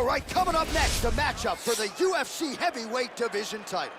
All right, coming up next, a matchup for the UFC heavyweight division title.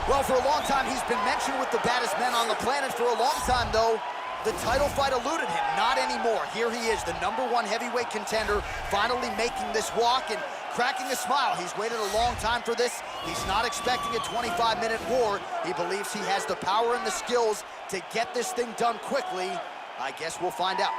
Well, for a long time, he's been mentioned with the baddest men on the planet. For a long time, though, the title fight eluded him. Not anymore. Here he is, the #1 heavyweight contender, finally making this walk and cracking a smile. He's waited a long time for this. He's not expecting a 25-minute war. He believes he has the power and the skills to get this thing done quickly. I guess we'll find out.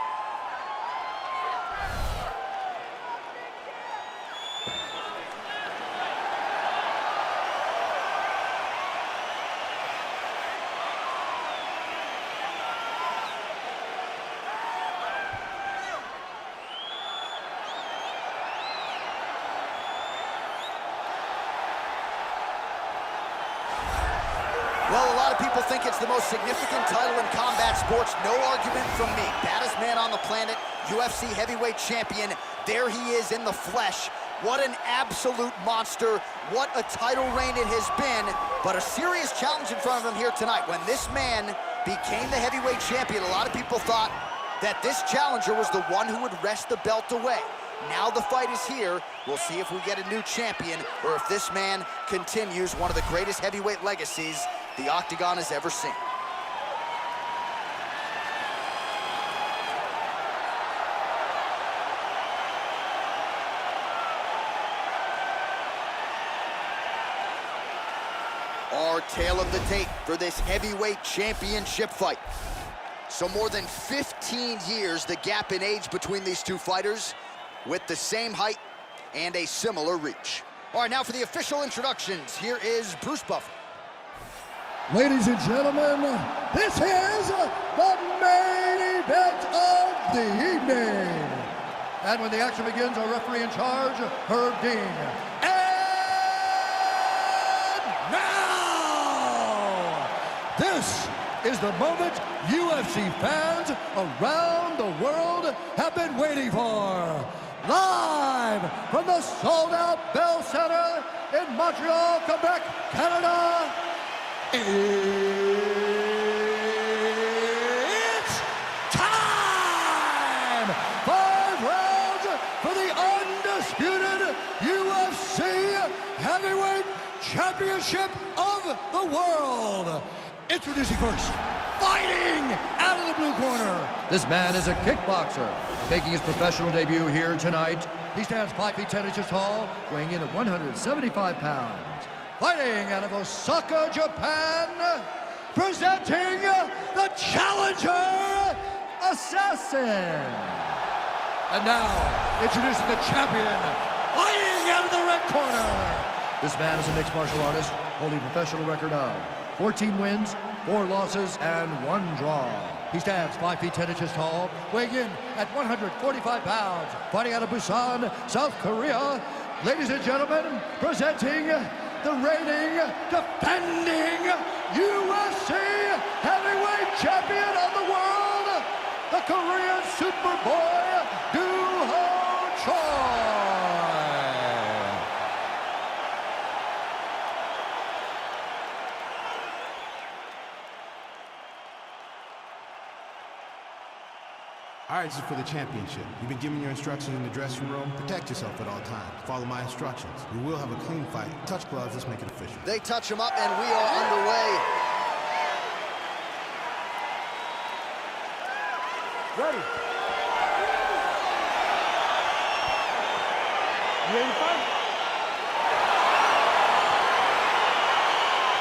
Well, a lot of people think it's the most significant title in combat sports. No argument from me. Baddest man on the planet, UFC heavyweight champion. There he is in the flesh. What an absolute monster. What a title reign it has been. But a serious challenge in front of him here tonight. When this man became the heavyweight champion, a lot of people thought that this challenger was the one who would wrest the belt away. Now the fight is here. We'll see if we get a new champion or if this man continues one of the greatest heavyweight legacies the Octagon has ever seen. Our tale of the tape for this heavyweight championship fight. So more than 15 years, the gap in age between these two fighters, with the same height and a similar reach. All right, now for the official introductions, here is Bruce Buffer. Ladies and gentlemen, this is the main event of the evening. And when the action begins, our referee in charge, Herb Dean. And now, this is the moment UFC fans around the world have been waiting for. Live from the sold-out Bell Center in Montreal, Quebec, Canada, it's time! 5 rounds for the undisputed UFC Heavyweight Championship of the world. Introducing first, fighting out of the blue corner. This man is a kickboxer, making his professional debut here tonight. He stands 5 feet 10 inches tall, weighing in at 175 pounds. Fighting out of Osaka, Japan, presenting the challenger, Assassin. And now, introducing the champion, fighting out of the red corner. This man is a mixed martial artist, holding a professional record of 14 wins, 4 losses, and 1 draw. He stands 5 feet 10 inches tall, weighing in at 145 pounds, fighting out of Busan, South Korea. Ladies and gentlemen, presenting the reigning, defending UFC heavyweight champion of the world, the Korean Superboy, Doo-Ho Choi. All right, this is for the championship. You've been given your instructions in the dressing room. Protect yourself at all times. Follow my instructions. We will have a clean fight. Touch gloves, let's make it official. They touch him up and we are underway. Ready. You ready to fight?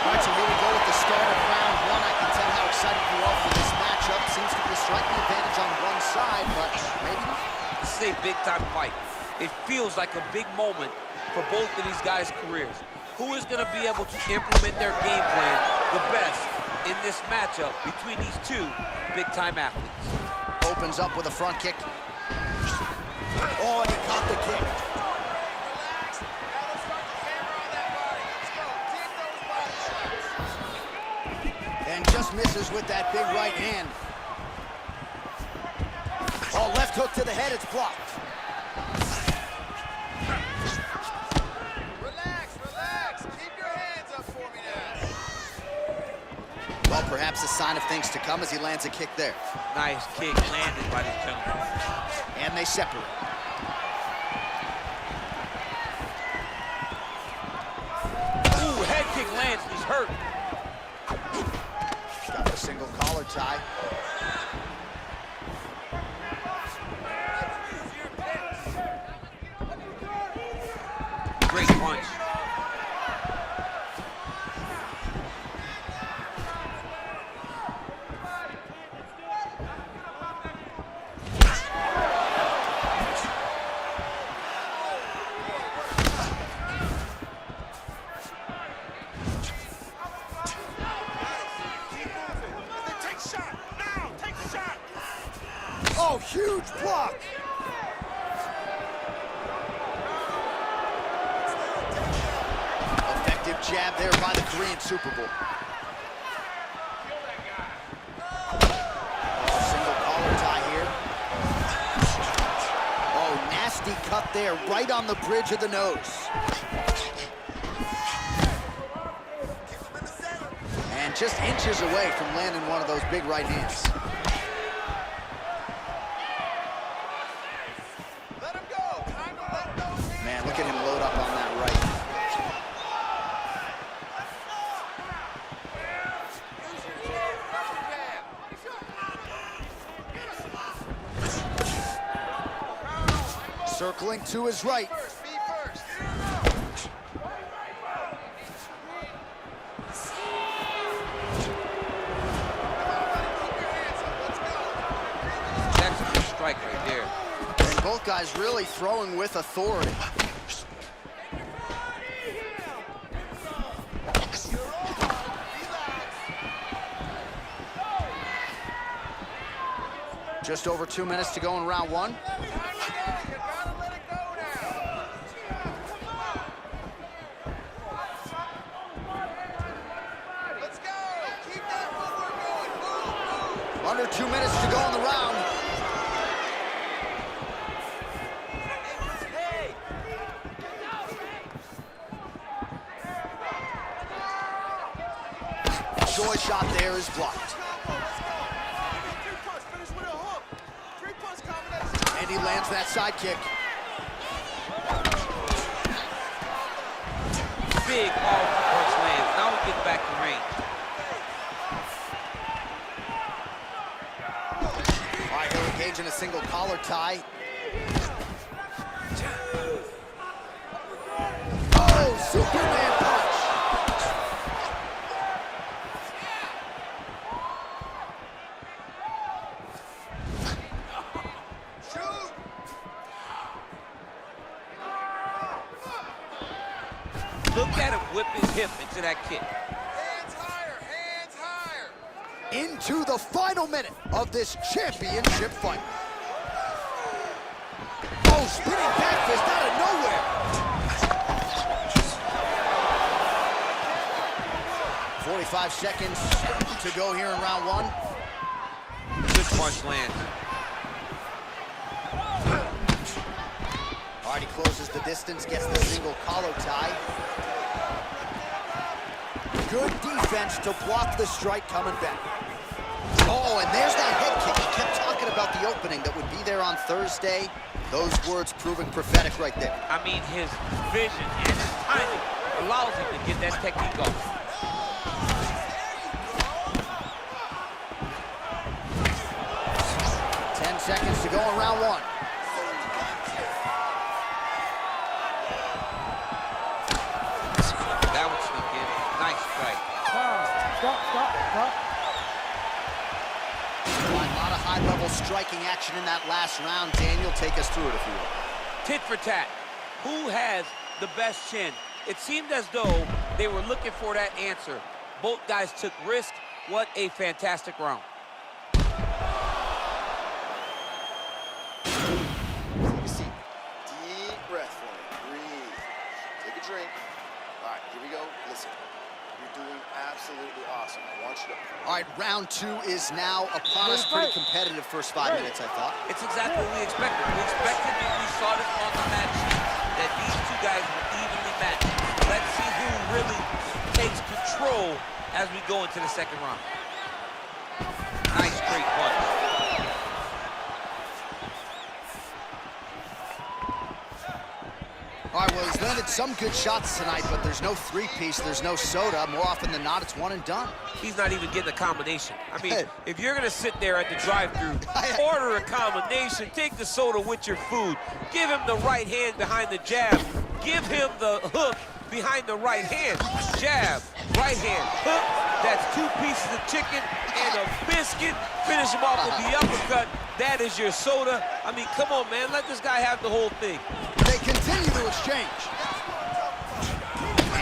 All right, so here we go with the start of round 1. I can tell how excited you are for this matchup. Seems to be a striking advantage on one side, but maybe not. This is a big-time fight. It feels like a big moment for both of these guys' careers. Who is going to be able to implement their game plan the best in this matchup between these two big-time athletes? Opens up with a front kick. Oh, and he caught the kick. And just misses with that big right hand. Oh, left hook to the head, it's blocked. Relax, relax. Keep your head Perhaps a sign of things to come as he lands a kick there. Nice kick landed by this gentleman. And they separate. Ooh, head kick lands, he's hurt. Got a single collar tie. Great punch. Oh, huge block! Effective jab there by the Korean Super Bowl. Single collar tie here. Oh, nasty cut there, right on the bridge of the nose. And just inches away from landing one of those big right hands. Man, look at him load up on that right. Circling to his right. That's a good strike right there. And both guys really throwing with authority. Just over 2 minutes to go in round one. Under 2 minutes to go in the round. Joy shot there is blocked. And he lands that side kick. Big powerful punch lands. Now we get back to range. All right, here engaging a single collar tie. Oh, Superman punch. Look at him whip his hip into that kick. Hands higher, hands higher. Into the final minute of this championship fight. Oh, spinning back fist out of nowhere. 45 seconds to go here in round one. Good punch lands. All right, he closes the distance, gets the single collar tie. Good defense to block the strike coming back. Oh, and there's that head kick. He kept talking about the opening that would be there on Thursday. Those words proving prophetic right there. I mean, his vision and his timing allows him to get that technique off. Seconds to go in round one. That one snuck in. Nice strike. Stop. A lot of high-level striking action in that last round. Daniel, take us through it if you will. Tit for tat. Who has the best chin? It seemed as though they were looking for that answer. Both guys took risk. What a fantastic round. Deep breath for me. Breathe. Take a drink. All right, here we go. Listen, you're doing absolutely awesome. I want you to... All right, round two is now upon us. Pretty competitive first 5 minutes, I thought. It's exactly what we expected. We expected it. We saw this on the match sheet, that these two guys were evenly matched. Let's see who really takes control as we go into the second round. All right, well, he's landed some good shots tonight, but there's no three-piece, there's no soda. More often than not, it's one and done. He's not even getting a combination. I mean, if you're gonna sit there at the drive-thru, order a combination, take the soda with your food, give him the right hand behind the jab, give him the hook behind the right hand, jab, right hand, hook. That's 2 pieces of chicken and a biscuit. Finish him off with the uppercut. That is your soda. I mean, come on, man. Let this guy have the whole thing. They continue to exchange.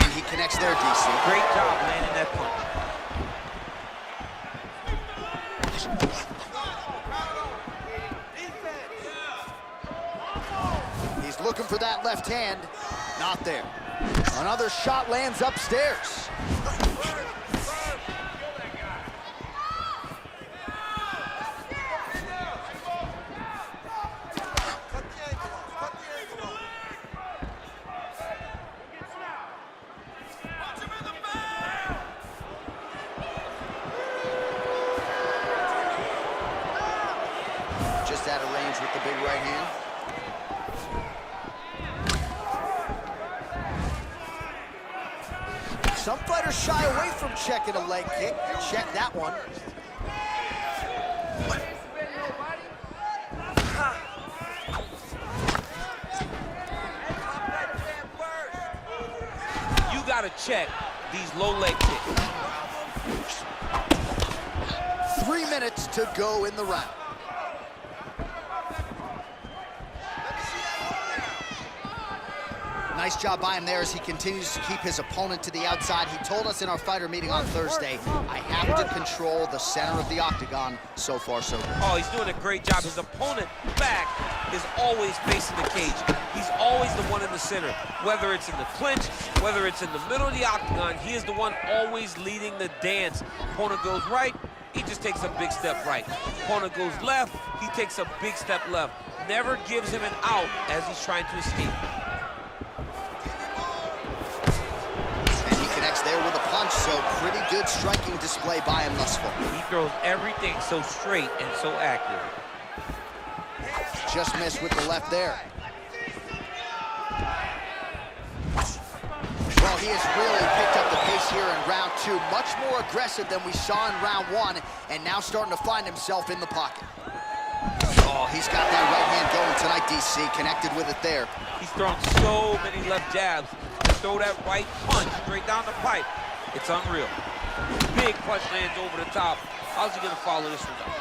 And he connects there, DC. Great job landing that punch. He's looking for that left hand. Not there. Another shot lands upstairs. Just out of range with the big right hand. Some fighters shy away from checking a leg kick. Check that one. You gotta check these low leg kicks. 3 minutes to go in the round. Nice job by him there as he continues to keep his opponent to the outside. He told us in our fighter meeting on Thursday, I have to control the center of the octagon. So far, so good. Oh, he's doing a great job. His opponent back is always facing the cage. He's always the one in the center. Whether it's in the clinch, whether it's in the middle of the octagon, he is the one always leading the dance. Opponent goes right, he just takes a big step right. Opponent goes left, he takes a big step left. Never gives him an out as he's trying to escape. There with a punch, so pretty good striking display by him thus far. He throws everything so straight and so accurate. Just missed with the left there. Well, he has really picked up the pace here in round 2. Much more aggressive than we saw in round 1, and now starting to find himself in the pocket. Oh, he's got that right hand going tonight, DC. Connected with it there. He's thrown so many left jabs. Throw that right punch straight down the pipe. It's unreal. Big punch lands over the top. How's he gonna follow this one up?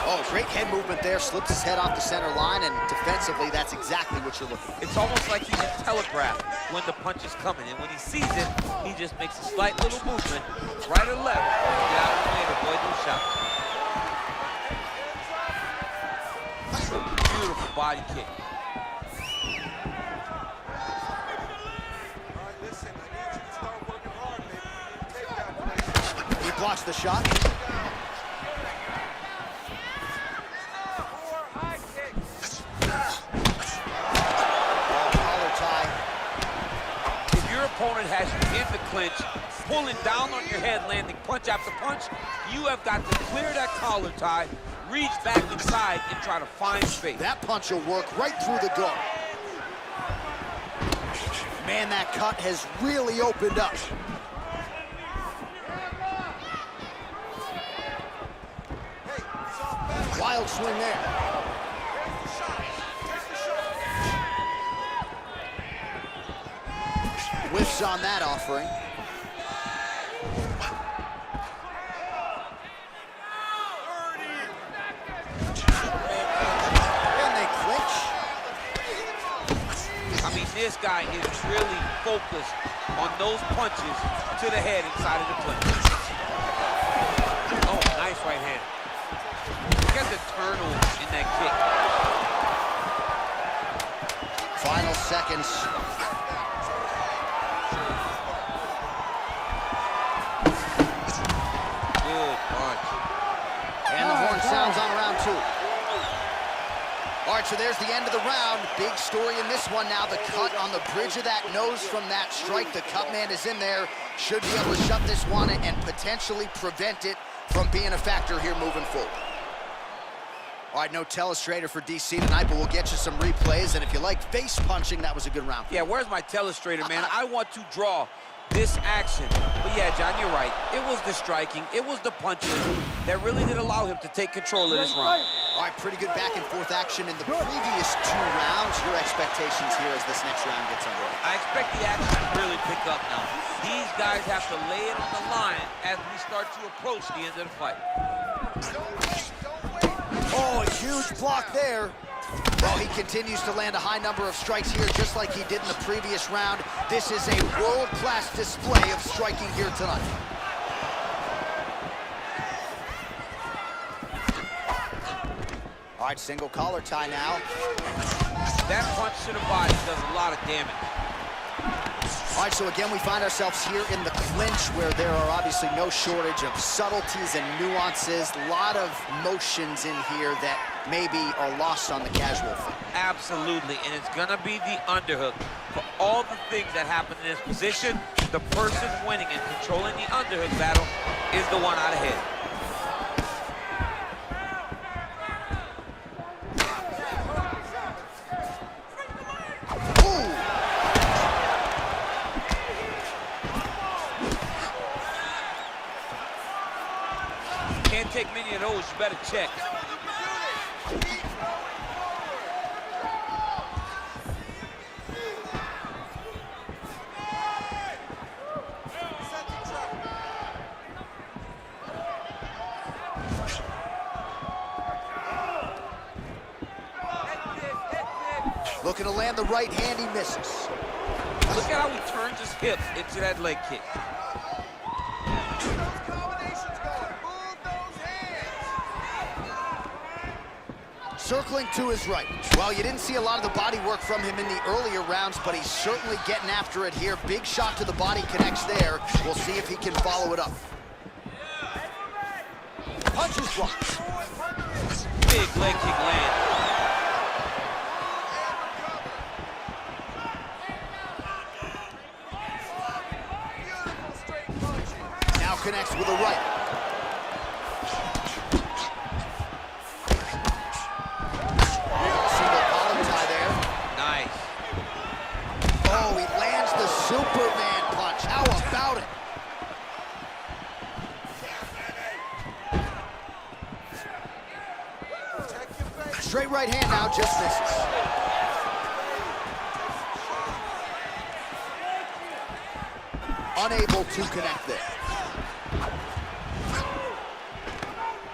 Oh, great head movement there. Slips his head off the center line, and defensively, that's exactly what you're looking for. It's almost like he can telegraph when the punch is coming, and when he sees it, he just makes a slight little movement, right or left. Get out of the way to avoid those shots. Beautiful body kick. Blocks the shot. Collar tie. If your opponent has you in the clinch, pulling down on your head, landing punch after punch, you have got to clear that collar tie, reach back inside, and try to find space. That punch will work right through the guard. Man, that cut has really opened up. Wild swing there. Whiffs on that offering. And they clinch. I mean, this guy is really focused on those punches to the head inside of the clinch. Oh, nice right hand. Look at the turnover in that kick. Final seconds. Good punch. And the horn sounds on round 2. All right, so there's the end of the round. Big story in this one now. The cut on the bridge of that nose from that strike. The cut man is in there. Should be able to shut this one and potentially prevent it from being a factor here moving forward. All right, no telestrator for DC tonight, but we'll get you some replays. And if you like face punching, that was a good round. Yeah, where's my telestrator, man? I want to draw this action. But yeah, John, you're right. It was the striking, it was the punches that really did allow him to take control of this round. All right, pretty good back and forth action in the previous 2 rounds. Your expectations here as this next round gets underway? I expect the action to really pick up now. These guys have to lay it on the line as we start to approach the end of the fight. Oh, a huge block there. Well, he continues to land a high number of strikes here, just like he did in the previous round. This is a world-class display of striking here tonight. All right, single collar tie now. That punch to the body does a lot of damage. All right, so again, we find ourselves here in the clinch where there are obviously no shortage of subtleties and nuances. A lot of motions in here that maybe are lost on the casual fan. Absolutely, and it's gonna be the underhook. For all the things that happen in this position, the person winning and controlling the underhook battle is the one out ahead. Can't take many of those, you better check. Looking to land the right hand, he misses. Look at how he turns his hip into that leg kick. Circling to his right. Well, you didn't see a lot of the body work from him in the earlier rounds, but he's certainly getting after it here. Big shot to the body connects there. We'll see if he can follow it up. Punches blocked. Big leg kick land. Now connects with a right. Superman punch. How about it? Straight right hand now, just misses. Unable to connect there.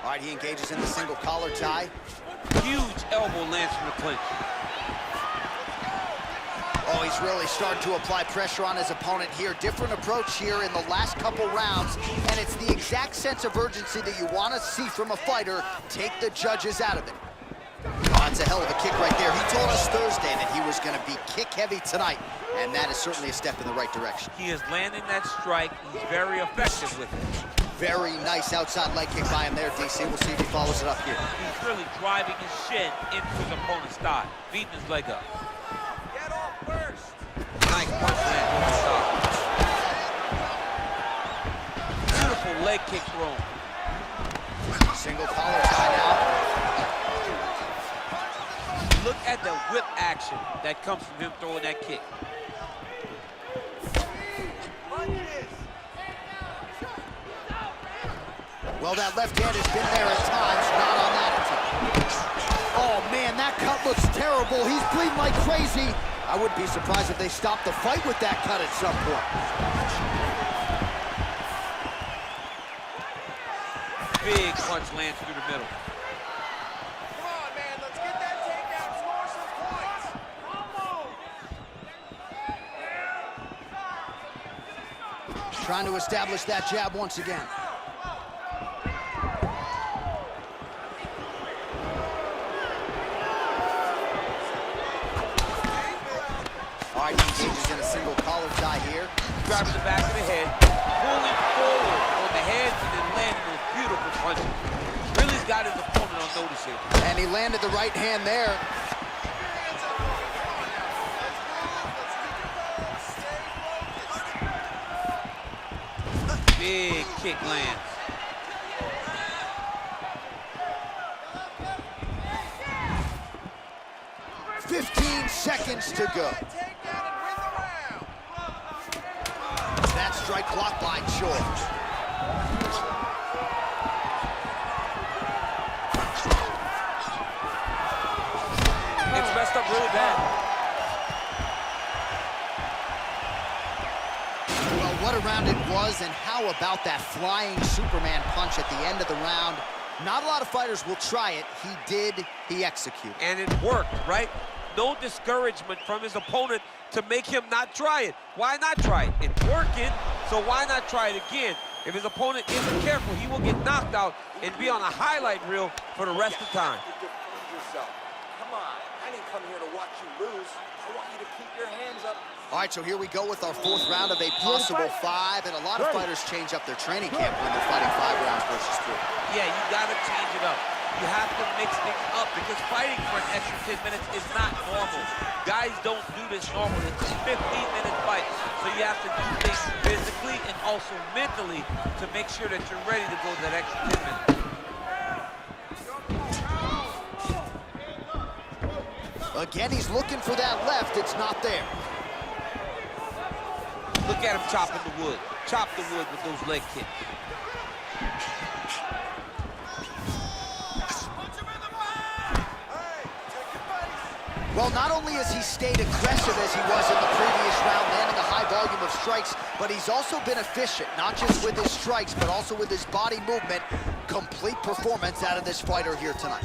All right, he engages in the single collar tie. Huge elbow lands from the clinch. Oh, he's really starting to apply pressure on his opponent here. Different approach here in the last couple rounds, and it's the exact sense of urgency that you want to see from a fighter. Take the judges out of it. Oh, that's a hell of a kick right there. He told us Thursday that he was going to be kick-heavy tonight, and that is certainly a step in the right direction. He is landing that strike. He's very effective with it. Very nice outside leg kick by him there, DC. We'll see if he follows it up here. He's really driving his shin into his opponent's thigh, beating his leg up. Nice punch land over the top. Beautiful leg kick thrown. Single collar tie now. Look at the whip action that comes from him throwing that kick. Well, that left hand has been there at times, not on that attempt. Oh, man, that cut looks terrible. He's bleeding like crazy. I wouldn't be surprised if they stopped the fight with that cut at some point. Big punch lands through the middle. Come on, man, let's get that takedown, score some points. Trying to establish that jab once again. All right, he engages in a single collar tie here. Grabbing the back of the head, pulling forward on the head, and then landing those beautiful punches. Really's got his opponent on notice here. And he landed the right hand there. Big kick lands. seconds to go. That strike blocked by George. It's messed up really bad. Well, what a round it was, and how about that flying Superman punch at the end of the round? Not a lot of fighters will try it. He did, he executed. And it worked, right? No discouragement from his opponent to make him not try it. Why not try it? It's working, so why not try it again? If his opponent isn't careful, he will get knocked out and be on a highlight reel for the rest of the time. Come on, I didn't come here to watch you lose. I want you to keep your hands up. All right, so here we go with our fourth round of a possible 5, and a lot of fighters change up their training camp when they're fighting 5 rounds versus 3. Yeah, you gotta change it up. You have to mix things up because fighting for an extra 10 minutes is not normal. Guys don't do this normally. It's a 15-minute fight, so you have to do things physically and also mentally to make sure that you're ready to go that extra 10 minutes. Again, he's looking for that left. It's not there. Look at him chopping the wood. Chop the wood with those leg kicks. Well, not only has he stayed aggressive as he was in the previous round, landing a high volume of strikes, but he's also been efficient, not just with his strikes, but also with his body movement. Complete performance out of this fighter here tonight.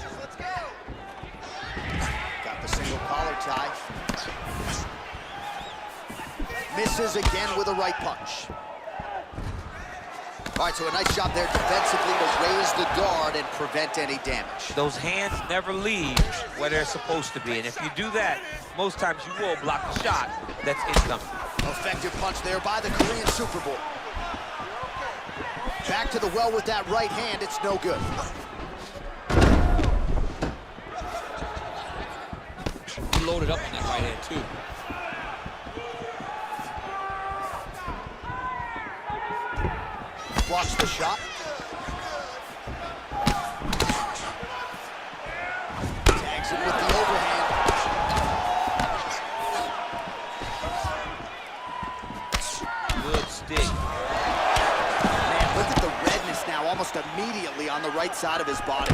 Got the single collar tie. Misses again with a right punch. All right, so a nice job there defensively to raise the guard and prevent any damage. Those hands never leave where they're supposed to be, and if you do that, most times you will block a shot that's incoming. Effective punch there by the Korean Superboy. Back to the well with that right hand, it's no good. He loaded up on that right hand, too. Blocks the shot. Tags it with the overhand. Good stick. Man, look at the redness now, almost immediately on the right side of his body.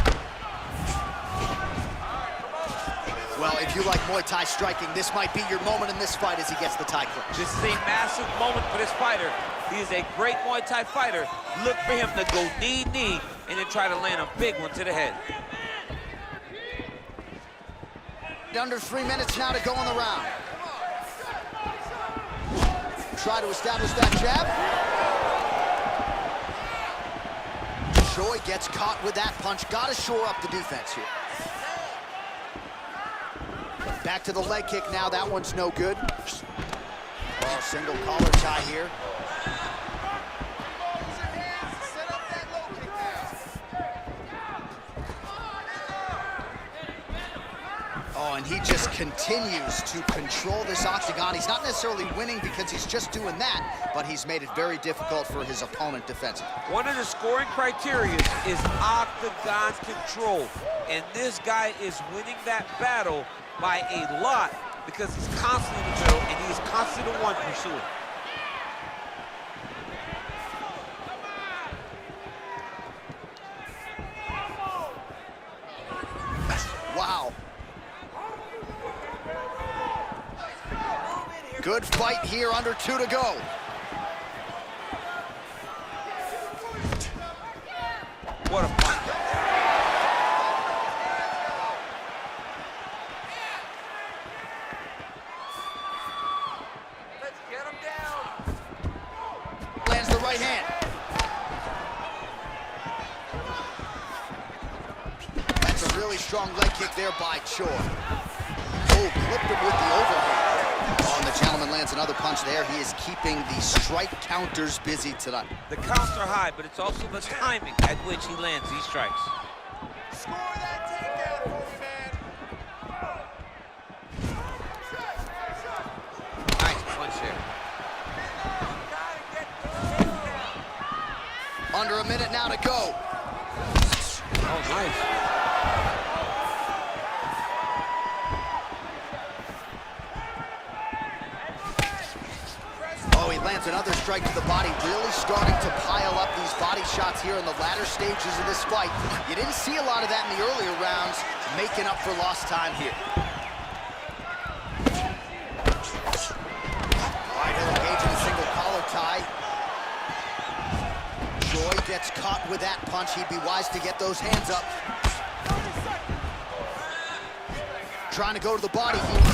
Well, if you like Muay Thai striking, this might be your moment in this fight as he gets the Thai clinch. This is a massive moment for this fighter. He is a great Muay Thai fighter. Look for him to go knee, and then try to land a big one to the head. Under 3 minutes now to go in the round. Try to establish that jab. Choi gets caught with that punch. Got to shore up the defense here. Back to the leg kick now. That one's no good. Oh, single collar tie here. Oh, and he just continues to control this octagon. He's not necessarily winning because he's just doing that, but he's made it very difficult for his opponent defensively. One of the scoring criteria is octagon control, and this guy is winning that battle by a lot because he's constantly in the middle and he's constantly the one pursuing. Wow. Good fight here, under 2 to go. What a fight. Let's get him down. Lands the right hand. That's a really strong leg kick there by Choi. Oh, clipped him with the overhand. Oh, and the gentleman lands another punch there. He is keeping the strike counters busy tonight. The counts are high, but it's also the timing at which he lands these strikes. Score that takedown for me, man. Nice punch here. Under a minute now to go. Oh, nice. lands another strike to the body, really starting to pile up these body shots here in the latter stages of this fight. You didn't see a lot of that in the earlier rounds, making up for lost time here. All right, he'll engage in a single collar tie. Joy gets caught with that punch. He'd be wise to get those hands up. Trying to go to the body here. Over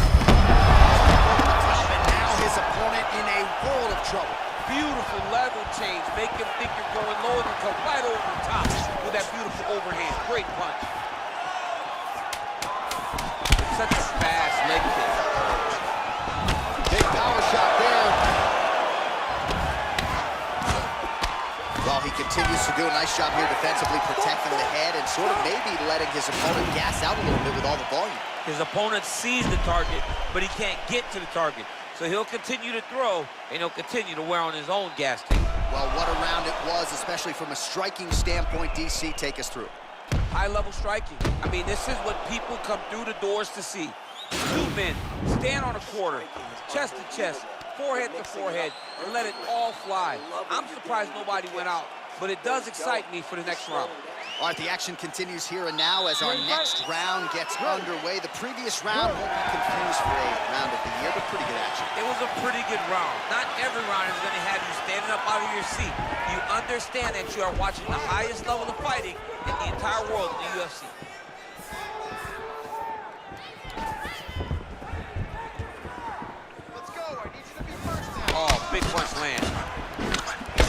the top, and now his opponent in a world of trouble. Beautiful level change. Make him think you're going low and come right over the top with that beautiful overhand. Great punch. It's such a fast leg kick. Big power shot there. Well, he continues to do a nice job here defensively, protecting the head and sort of maybe letting his opponent gas out a little bit with all the volume. His opponent sees the target, but he can't get to the target. So he'll continue to throw, and he'll continue to wear on his own gas tank. Well, what a round it was, especially from a striking standpoint. DC, take us through. High-level striking. I mean, this is what people come through the doors to see. Two men stand on a quarter, chest to chest, forehead to forehead, and let it all fly. I'm surprised nobody went out, but it does excite me for the next round. All right, the action continues here and now as our next round gets underway. The previous round won't be confused for a round of the year, but pretty good action. It was a pretty good round. Not every round is going to have you standing up out of your seat. You understand that you are watching the highest level of fighting in the entire world in the UFC. Let's go. I need you to be first now. Oh, big punch land.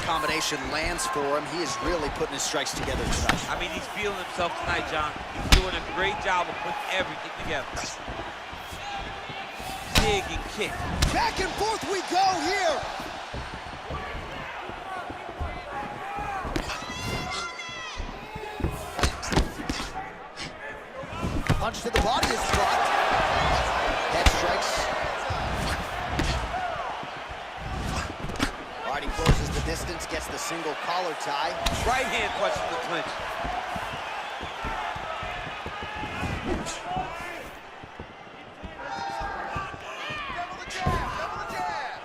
Combination lands for him. He is really putting his strikes together tonight. I mean, he's feeling himself tonight, John. He's doing a great job of putting everything together. Dig and kick. Back and forth we go here. Punch to the body is blocked. Head strikes. All right, he closes the distance, gets the single collar tie. Right hand punches the clinch. Double the jab. Double the jab.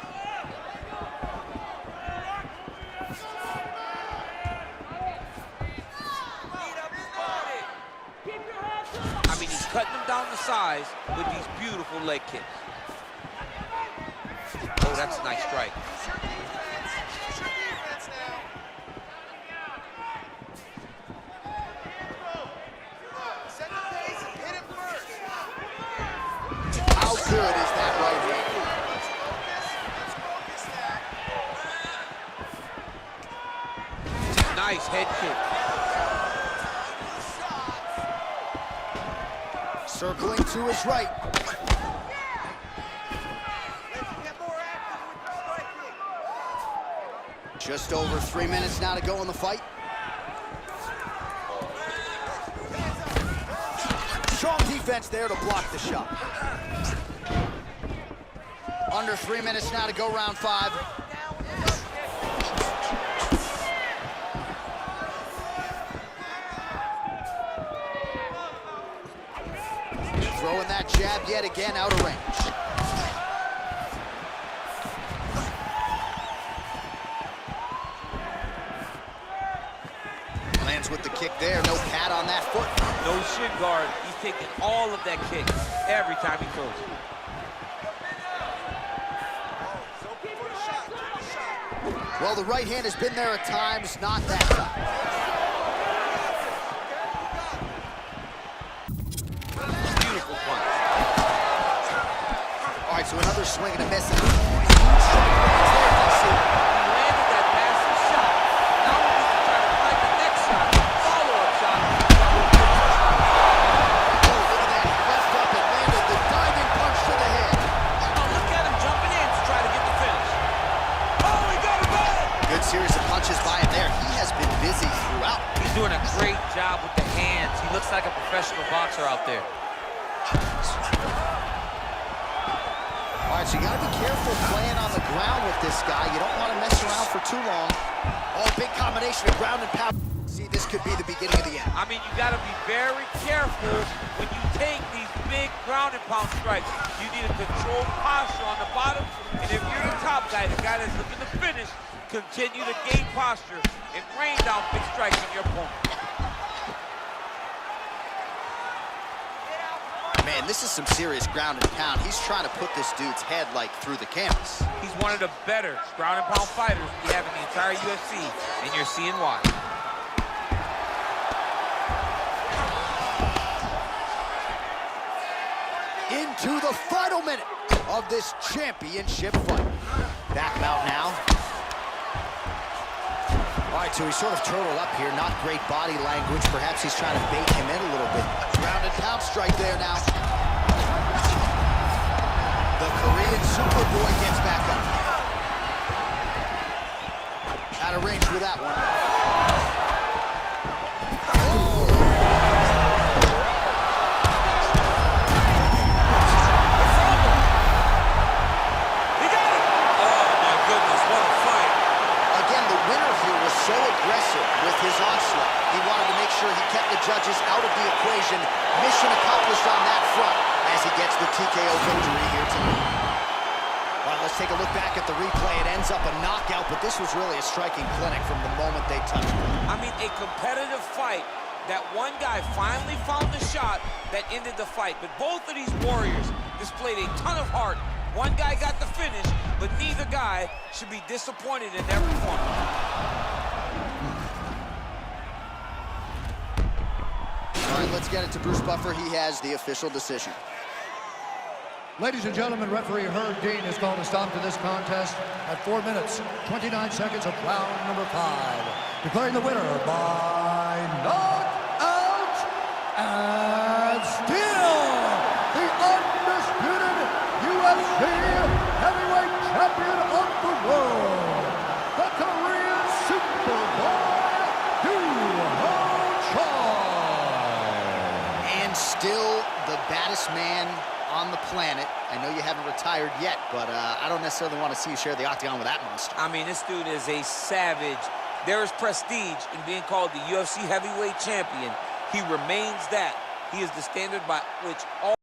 I mean, he's cutting them down the size with these beautiful leg kicks. Oh, that's a nice strike. Use your defense now. Set the pace and hit him first. How good is that right hand? Let's focus now. Nice head kick. Circling to his right. Let's get more active with the striking. Just over 3 minutes now to go in the fight. Strong defense there to block the shot. Under 3 minutes now to go, round 5. Throwing that jab yet again out of range. Lands with the kick there, no pad on that foot. No shin guard. He's taking all of that kick every time he throws it. Well, the right hand has been there at times, not that time. Beautiful punch. All right, so another swing and a miss. He landed that massive shot. Now we need to try to find the next shot. Follow-up shot. Oh, look at that. He left up and landed the diving punch to the head. Oh, look at him jumping in to try to get the finish. Oh, he got it back! Good series of punches by him there. He has been busy throughout. He's doing a great job with the hands. He looks like a professional boxer out there. All right, so you got to be careful playing on the ground with this guy. You don't want to mess around for too long. Oh, big combination of ground and pound. See, this could be the beginning of the end. I mean, you got to be very careful when you take these big ground and pound strikes. You need a controlled posture on the bottom, and if you're the top guy, the guy that's looking to finish, continue to gain posture and rain down big strikes on your opponent. Man, this is some serious ground and pound. He's trying to put this dude's head, like, through the canvas. He's one of the better ground and pound fighters we have in the entire UFC, and you're seeing why. Into the final minute of this championship fight. Back mount now. All right, so he's sort of turtled up here. Not great body language. Perhaps he's trying to bait him in a little bit. Ground and pound strike there now. The Korean Superboy gets back up. Out of range with that one. So aggressive with his onslaught. He wanted to make sure he kept the judges out of the equation. Mission accomplished on that front as he gets the TKO victory here tonight. All right, let's take a look back at the replay. It ends up a knockout, but this was really a striking clinic from the moment they touched it. I mean, a competitive fight. That one guy finally found the shot that ended the fight. But both of these warriors displayed a ton of heart. One guy got the finish, but neither guy should be disappointed in their performance. All right, let's get it to Bruce Buffer. He has the official decision. Ladies and gentlemen, referee Herb Dean has called a stop to this contest at 4 minutes, 29 seconds of round number 5. Declaring the winner by knockout and still the undisputed UFC heavyweight champion of the world, the Korean Superboy, Still the baddest man on the planet. I know you haven't retired yet, but I don't necessarily want to see you share the octagon with that monster. I mean, this dude is a savage. There is prestige in being called the UFC heavyweight champion. He remains that. He is the standard by which all